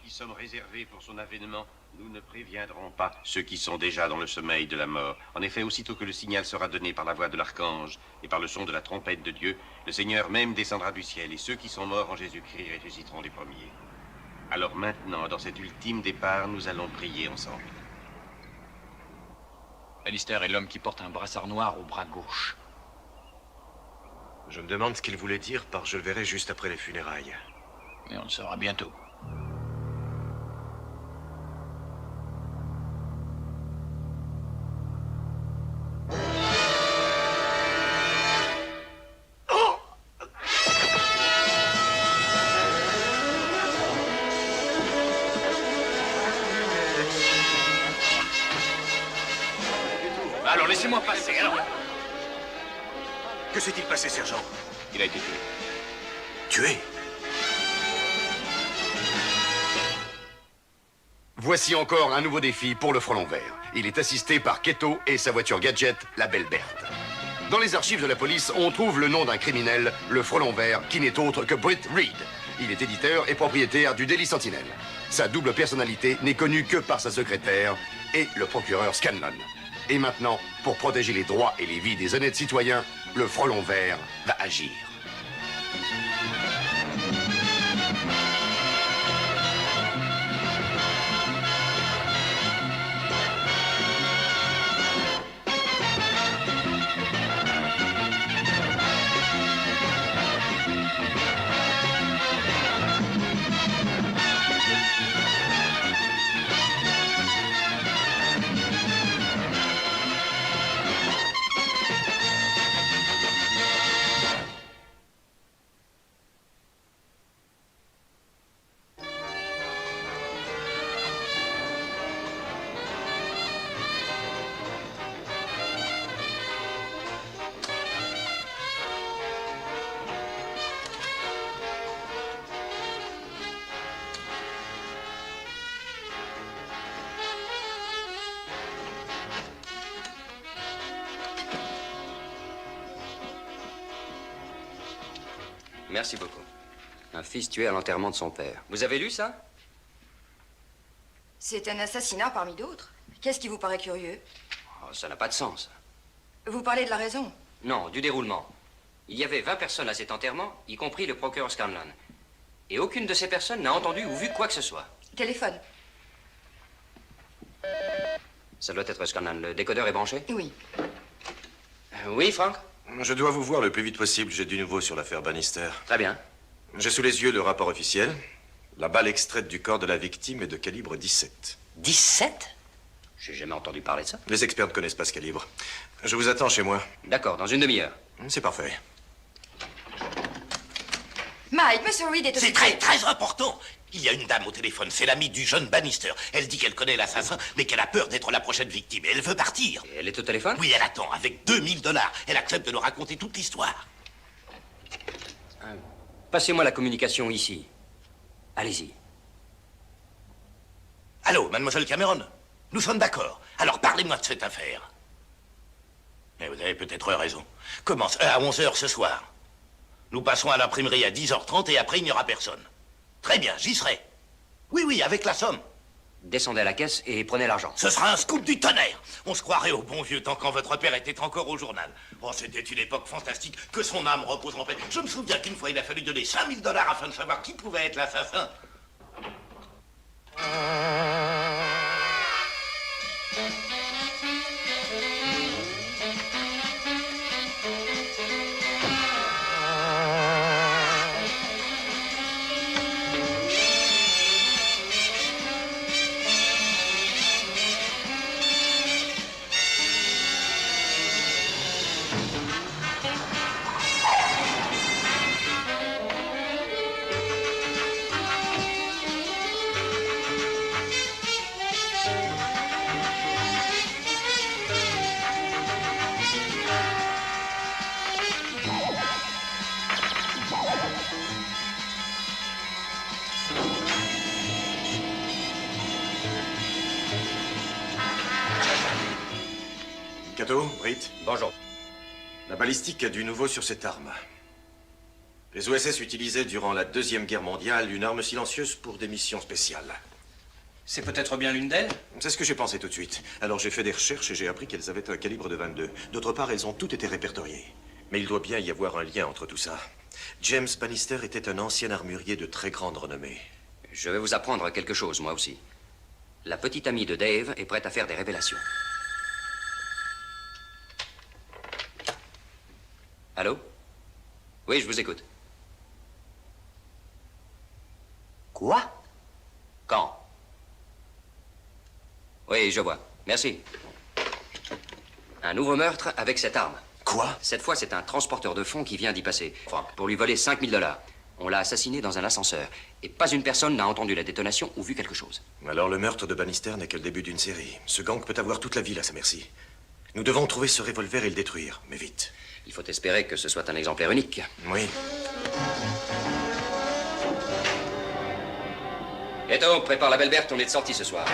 qui sommes réservés pour son avènement, nous ne préviendrons pas ceux qui sont déjà dans le sommeil de la mort. En effet, aussitôt que le signal sera donné par la voix de l'archange et par le son de la trompette de Dieu, le Seigneur même descendra du ciel et ceux qui sont morts en Jésus-Christ ressusciteront les premiers. Alors maintenant, dans cet ultime départ, nous allons prier ensemble. Bannister est l'homme qui porte un brassard noir au bras gauche. Je me demande ce qu'il voulait dire par « je le verrai juste après les funérailles ». Mais on le saura bientôt. Alors laissez-moi passer, alors. Que s'est-il passé, sergent? Il a été tué. Tué? Voici encore un nouveau défi pour le Frelon Vert. Il est assisté par Keto et sa voiture gadget, la Belle Berthe. Dans les archives de la police, on trouve le nom d'un criminel, le Frelon Vert, qui n'est autre que Britt Reed. Il est éditeur et propriétaire du Daily Sentinel. Sa double personnalité n'est connue que par sa secrétaire et le procureur Scanlon. Et maintenant, pour protéger les droits et les vies des honnêtes citoyens, le Frelon Vert va agir. Merci beaucoup. Un fils tué à l'enterrement de son père. Vous avez lu ça? C'est un assassinat parmi d'autres. Qu'est-ce qui vous paraît curieux? Oh, ça n'a pas de sens. Vous parlez de la raison. Non, du déroulement. Il y avait 20 personnes à cet enterrement, y compris le procureur Scanlon. Et aucune de ces personnes n'a entendu ou vu quoi que ce soit. Téléphone. Ça doit être Scanlon. Le décodeur est branché? Oui. Oui, Frank? Je dois vous voir le plus vite possible. J'ai du nouveau sur l'affaire Bannister. Très bien. J'ai sous les yeux le rapport officiel. La balle extraite du corps de la victime est de calibre 17. 17? J'ai jamais entendu parler de ça. Les experts ne connaissent pas ce calibre. Je vous attends chez moi. D'accord, dans une demi-heure. C'est parfait. Mike, Monsieur Reed est... C'est très important. Il y a une dame au téléphone, c'est l'amie du jeune Bannister. Elle dit qu'elle connaît l'assassin, mais qu'elle a peur d'être la prochaine victime. Et elle veut partir. Et elle est au téléphone? Oui, elle attend, avec $2000. Elle accepte de nous raconter toute l'histoire. Passez-moi la communication ici. Allez-y. Allô, mademoiselle Cameron? Nous sommes d'accord. Alors parlez-moi de cette affaire. Mais vous avez peut-être raison. Commence à 11h ce soir. Nous passons à l'imprimerie à 10h30 et après il n'y aura personne. Très bien, j'y serai. Oui, oui, avec la somme. Descendez à la caisse et prenez l'argent. Ce sera un scoop du tonnerre. On se croirait au bon vieux temps quand votre père était encore au journal. Oh, c'était une époque fantastique. Que son âme repose en paix. Je me souviens qu'une fois, il a fallu donner $5000 afin de savoir qui pouvait être l'assassin. Cato, Britt, Bonjour. la balistique a du nouveau sur cette arme. Les OSS utilisaient durant la Deuxième Guerre mondiale une arme silencieuse pour des missions spéciales. C'est peut-être bien l'une d'elles? C'est ce que j'ai pensé tout de suite. Alors j'ai fait des recherches et j'ai appris qu'elles avaient un calibre de 22. D'autre part, elles ont toutes été répertoriées. Mais il doit bien y avoir un lien entre tout ça. James Bannister était un ancien armurier de très grande renommée. Je vais vous apprendre quelque chose, moi aussi. La petite amie de Dave est prête à faire des révélations. Allô? Oui, je vous écoute. Quoi? Quand? Oui, je vois. Merci. Un nouveau meurtre avec cette arme. Quoi? Cette fois, c'est un transporteur de fonds qui vient d'y passer. Pour lui voler 5 000 $. On l'a assassiné dans un ascenseur. Et pas une personne n'a entendu la détonation ou vu quelque chose. Alors le meurtre de Bannister n'est que le début d'une série. Ce gang peut avoir toute la ville à sa merci. Nous devons trouver ce revolver et le détruire, mais vite. Il faut espérer que ce soit un exemplaire unique. Oui. Eto, prépare la belle Berthe, on est de sortie ce soir.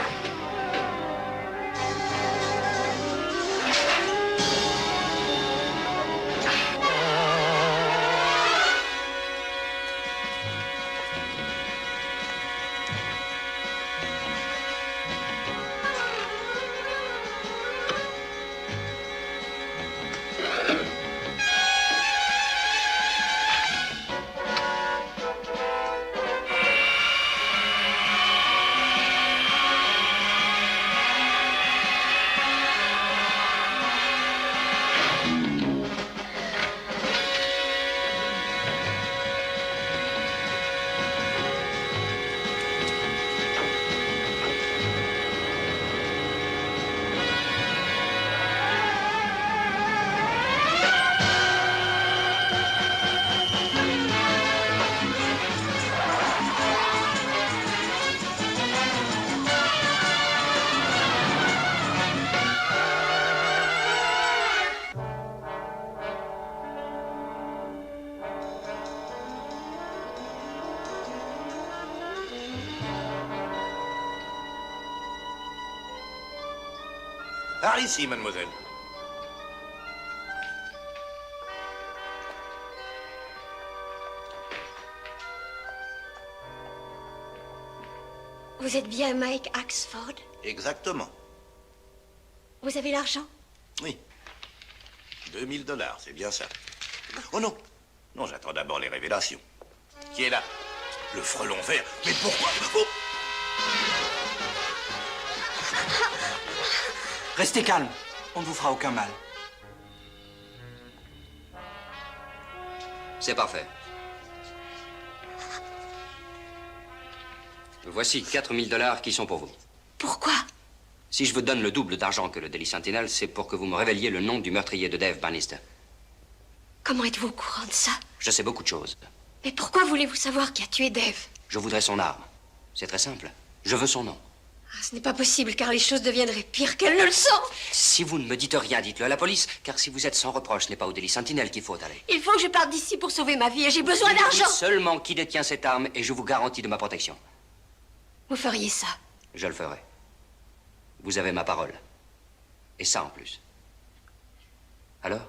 Par ici, mademoiselle. Vous êtes bien Mike Axford? Exactement. Vous avez l'argent? Oui. 2 000 $, c'est bien ça. Oh non. Non, j'attends d'abord les révélations. Qui est là? Le frelon vert. Mais pourquoi? Oh. Restez calme. On ne vous fera aucun mal. C'est parfait. Voici 4 000 $ qui sont pour vous. Pourquoi? Si je vous donne le double d'argent que le Daily Sentinel, c'est pour que vous me révéliez le nom du meurtrier de Dave Bannister. Comment êtes-vous au courant de ça? Je sais beaucoup de choses. Mais pourquoi voulez-vous savoir qui a tué Dave? Je voudrais son arme. C'est très simple. Je veux son nom. Ah, ce n'est pas possible, car les choses deviendraient pires qu'elles ne le sont. Si vous ne me dites rien, dites-le à la police, car si vous êtes sans reproche, ce n'est pas au Daily Sentinel qu'il faut aller. Il faut que je parte d'ici pour sauver ma vie et j'ai besoin Dites d'argent. seulement qui détient cette arme et je vous garantis de ma protection. Vous feriez ça? Je le ferai. Vous avez ma parole. Et ça en plus. Alors?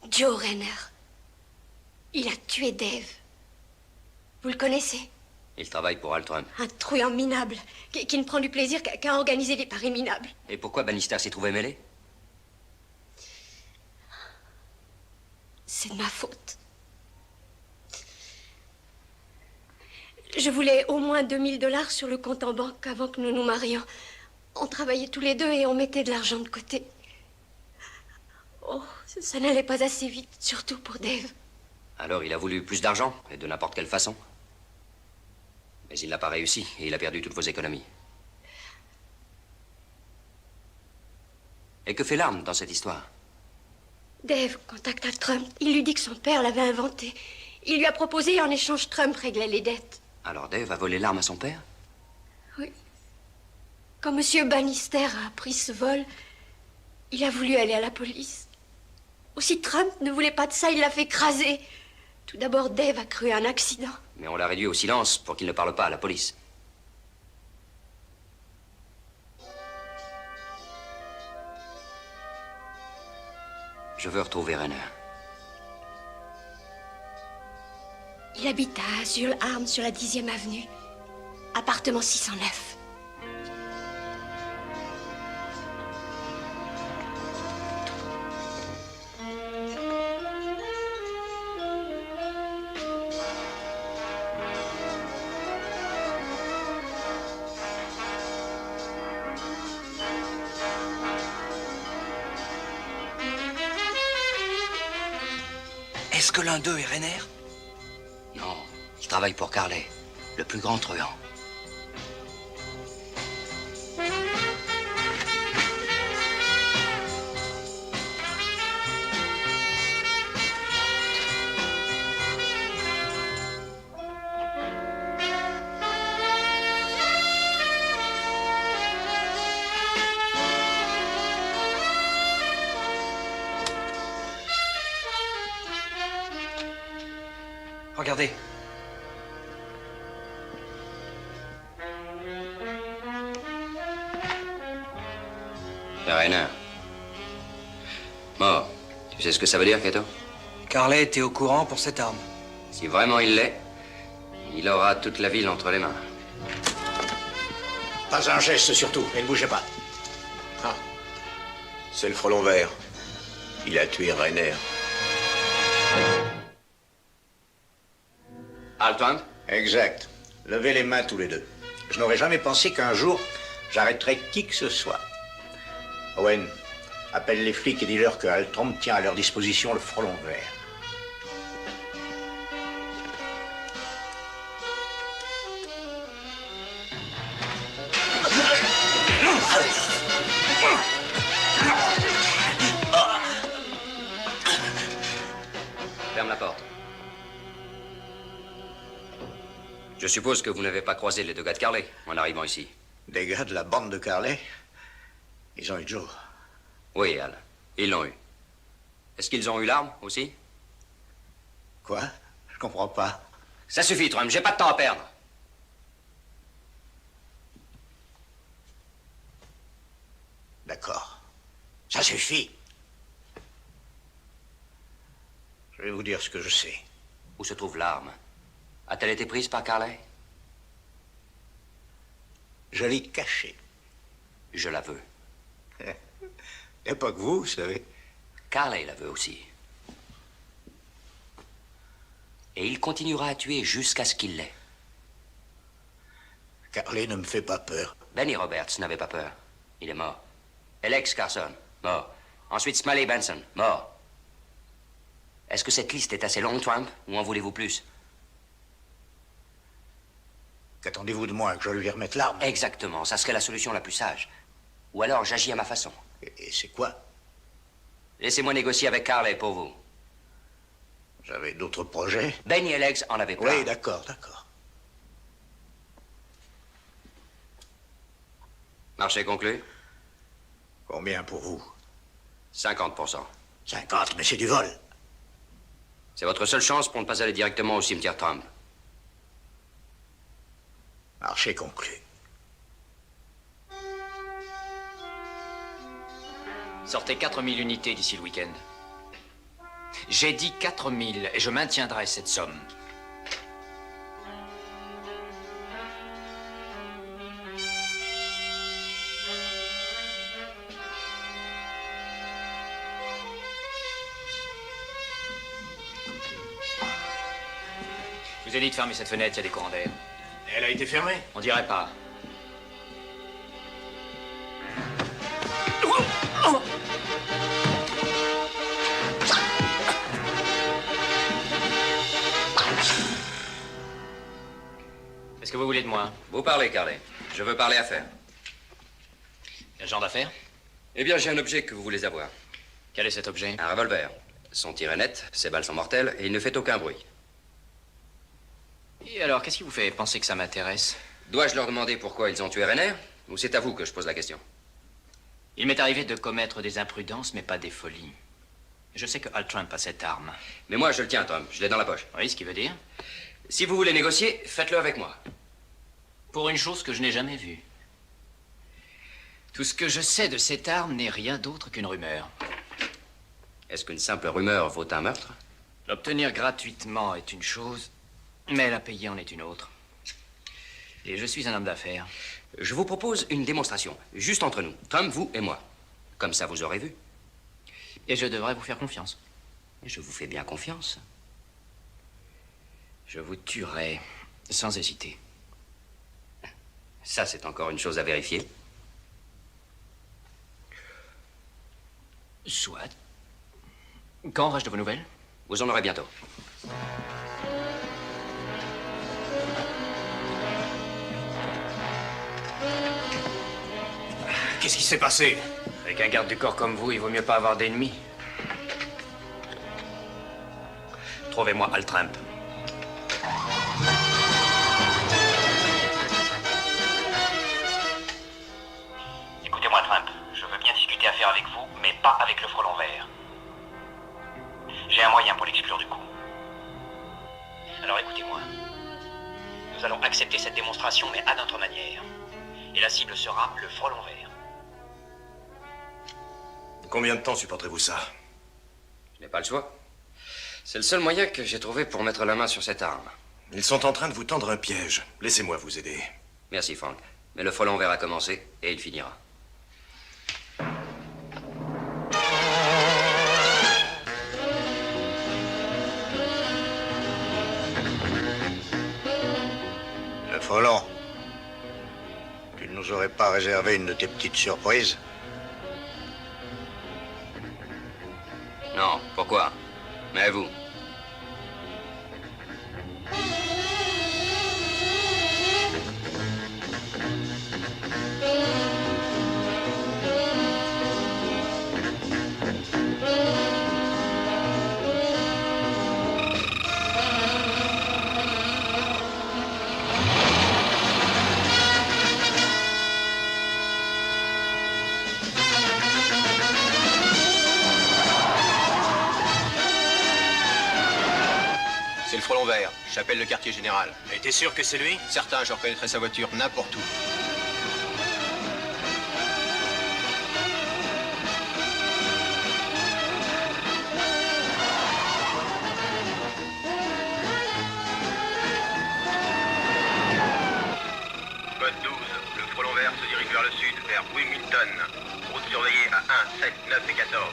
Joe Renner. Il a tué Dave. Vous le connaissez? Il travaille pour Al Trump. Un truand minable, qui ne prend du plaisir qu'à organiser des paris minables. Et pourquoi Bannister s'y trouvait mêlé? C'est de ma faute. Je voulais au moins 2 000 $ sur le compte en banque avant que nous nous marions. On travaillait tous les deux et on mettait de l'argent de côté. Oh, ça n'allait pas assez vite, surtout pour Dave. Alors il a voulu plus d'argent, et de n'importe quelle façon. Mais il n'a pas réussi, et il a perdu toutes vos économies. Et que fait l'arme dans cette histoire? Dave contacta Trump. Il lui dit que son père l'avait inventé. Il lui a proposé et en échange, Trump réglait les dettes. Alors Dave a volé l'arme à son père? Oui. Quand M. Bannister a appris ce vol, il a voulu aller à la police. Aussi Trump ne voulait pas de ça, il l'a fait écraser. Tout d'abord, Dave a cru à un accident. Mais on l'a réduit au silence pour qu'il ne parle pas à la police. Je veux retrouver Rainer. Il habite à Azul Arms sur la 10e avenue. Appartement 609. Est-ce que l'un d'eux est Rainer? Non, il travaille pour Carley, le plus grand truand. Regardez. Rainer. Mort. Tu sais ce que ça veut dire, Cato? Carley était au courant pour cette arme. Si vraiment il l'est, il aura toute la ville entre les mains. Pas un geste surtout, et ne bougez pas. Ah, c'est le frelon vert. Il a tué Rainer. Alton? Exact. Levez les mains tous les deux. Je n'aurais jamais pensé qu'un jour, j'arrêterais qui que ce soit. Owen, appelle les flics et dis-leur que Altram tient à leur disposition le frelon vert. Ferme la porte. Je suppose que vous n'avez pas croisé les deux gars de Carley en arrivant ici. Des gars de la bande de Carley, ils ont eu Joe. Oui, Al. Ils l'ont eu. Est-ce qu'ils ont eu l'arme aussi? Quoi? Je comprends pas. Ça suffit, Trump. J'ai pas de temps à perdre. D'accord. Ça suffit. Je vais vous dire ce que je sais. Où se trouve l'arme? A-t-elle été prise par Carley? Je l'ai cachée. Je la veux. Et pas que vous savez. Carley la veut aussi. Et il continuera à tuer jusqu'à ce qu'il l'ait. Carley ne me fait pas peur. Benny Roberts n'avait pas peur. Il est mort. Alex Carson, mort. Ensuite Smiley Benson, mort. Est-ce que cette liste est assez longue, Trump, ou en voulez-vous plus? Qu'attendez-vous de moi, que je lui remette l'arme? Exactement, ça serait la solution la plus sage. Ou alors j'agis à ma façon. Et c'est quoi? Laissez-moi négocier avec Carley pour vous. J'avais d'autres projets. Benny et Alex en avaient plein. Oui, d'accord, d'accord. Marché conclu? Combien pour vous? 50%. 50, mais c'est du vol. C'est votre seule chance pour ne pas aller directement au cimetière Trump. Marché conclu. Sortez 4000 unités d'ici le week-end. J'ai dit 4000 et je maintiendrai cette somme. Je vous ai dit de fermer cette fenêtre, il y a des courants d'air. Elle a été fermée? On dirait pas. Qu'est-ce que vous voulez de moi? Vous parlez, Carley. Je veux parler affaires. Quel genre d'affaire? Eh bien, j'ai un objet que vous voulez avoir. Quel est cet objet? Un revolver. Son tir est net, ses balles sont mortelles et il ne fait aucun bruit. Et alors, qu'est-ce qui vous fait penser que ça m'intéresse? Dois-je leur demander pourquoi ils ont tué Rainer? Ou c'est à vous que je pose la question? Il m'est arrivé de commettre des imprudences, mais pas des folies. Je sais que Al Trump a cette arme. Mais moi, je le tiens, Tom. Je l'ai dans la poche. Oui, ce qui veut dire? Si vous voulez négocier, faites-le avec moi. Pour une chose que je n'ai jamais vue. Tout ce que je sais de cette arme n'est rien d'autre qu'une rumeur. Est-ce qu'une simple rumeur vaut un meurtre? L'obtenir gratuitement est une chose, mais la payer en est une autre. Et je suis un homme d'affaires. Je vous propose une démonstration, juste entre nous. Trump, vous et moi. Comme ça, vous aurez vu. Et je devrais vous faire confiance. Je vous fais bien confiance. Je vous tuerai sans hésiter. Ça, c'est encore une chose à vérifier. Soit. Quand aurai-je de vos nouvelles? Vous en aurez bientôt. Qu'est-ce qui s'est passé? Avec un garde du corps comme vous, il vaut mieux pas avoir d'ennemis. Trouvez-moi Al Trump. Écoutez-moi, Trump. Je veux bien discuter affaire avec vous, mais pas avec le frelon vert. J'ai un moyen pour l'exclure du coup. Alors écoutez-moi. Nous allons accepter cette démonstration, mais à notre manière. Et la cible sera le frelon vert. Combien de temps supporterez-vous ça? Je n'ai pas le choix. C'est le seul moyen que j'ai trouvé pour mettre la main sur cette arme. Ils sont en train de vous tendre un piège. Laissez-moi vous aider. Merci, Frank. Mais le frelon vert a commencé, et il finira. Le frelon. Tu ne nous aurais pas réservé une de tes petites surprises? Non, pourquoi? Mais vous? C'est le frelon vert. J'appelle le quartier général. Et t'es sûr que c'est lui? Certain, je reconnaîtrai sa voiture n'importe où. Code 12, le frelon vert se dirige vers le sud, vers Wilmington. Route surveillée à 1, 7, 9 et 14.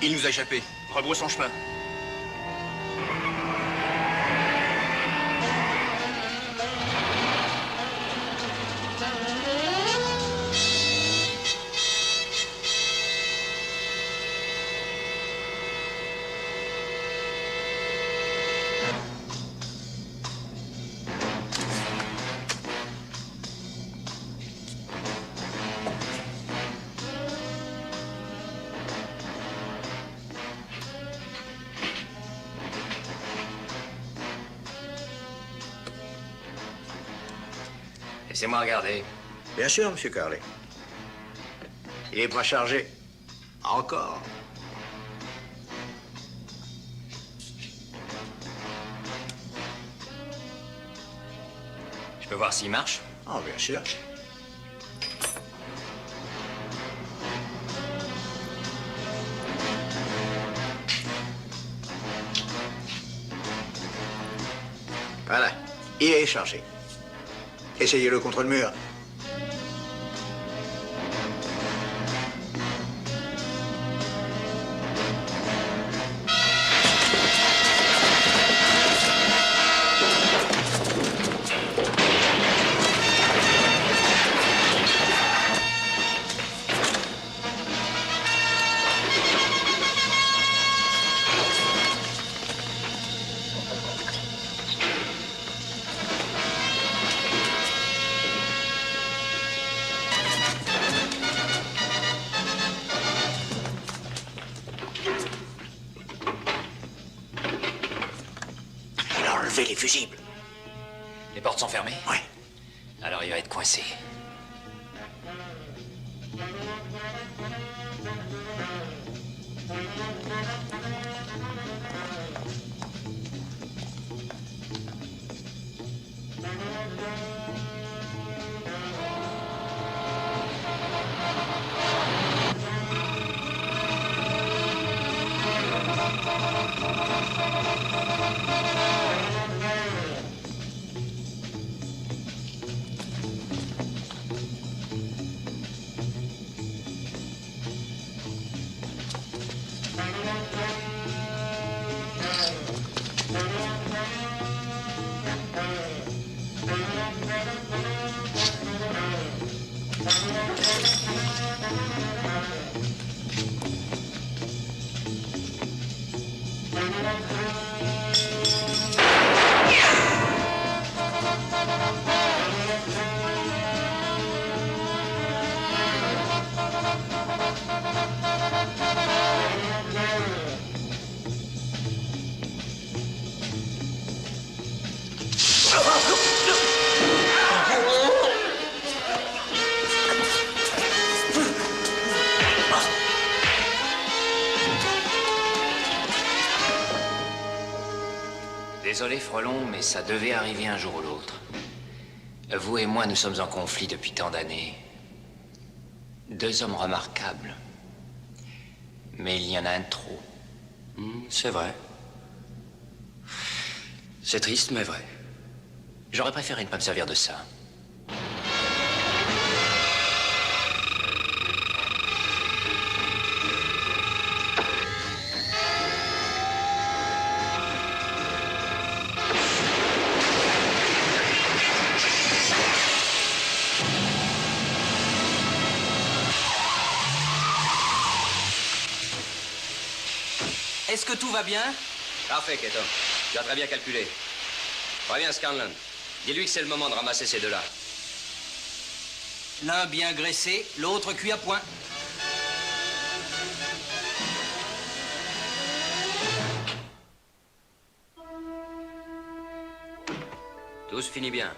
Il nous a échappé. Rebrousse son chemin. Laissez-moi regarder. Bien sûr, Monsieur Carley. Il est pas chargé. Encore. Je peux voir s'il marche? Oh, bien sûr. Voilà. Il est chargé. Essayez-le contre le mur. Il a enlevé les fusibles. Les portes sont fermées? Oui. Alors il va être coincé. Désolé, Frelon, mais ça devait arriver un jour ou l'autre. Vous et moi, nous sommes en conflit depuis tant d'années. Deux hommes remarquables. Mais il y en a un de trop. C'est vrai. C'est triste, mais vrai. J'aurais préféré ne pas me servir de ça. Est-ce que tout va bien? Parfait, Keto. Tu as très bien calculé. Préviens Scanlon. Dis-lui que c'est le moment de ramasser ces deux-là. L'un bien graissé, l'autre cuit à point. Tout se finit bien.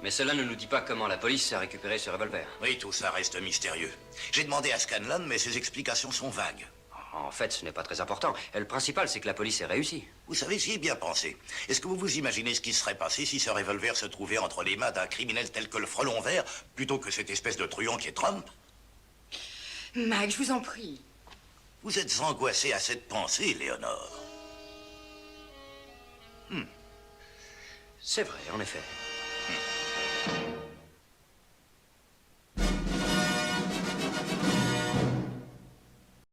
Mais cela ne nous dit pas comment la police a récupéré ce revolver. Oui, tout ça reste mystérieux. J'ai demandé à Scanlon, mais ses explications sont vagues. En fait, ce n'est pas très important. Le principal, c'est que la police ait réussi. Vous savez, j'y ai bien pensé. Est-ce que vous vous imaginez ce qui serait passé si ce revolver se trouvait entre les mains d'un criminel tel que le Frelon Vert, plutôt que cette espèce de truand qui est Trump? Mike, je vous en prie. Vous êtes angoissé à cette pensée, Léonore. C'est vrai, en effet.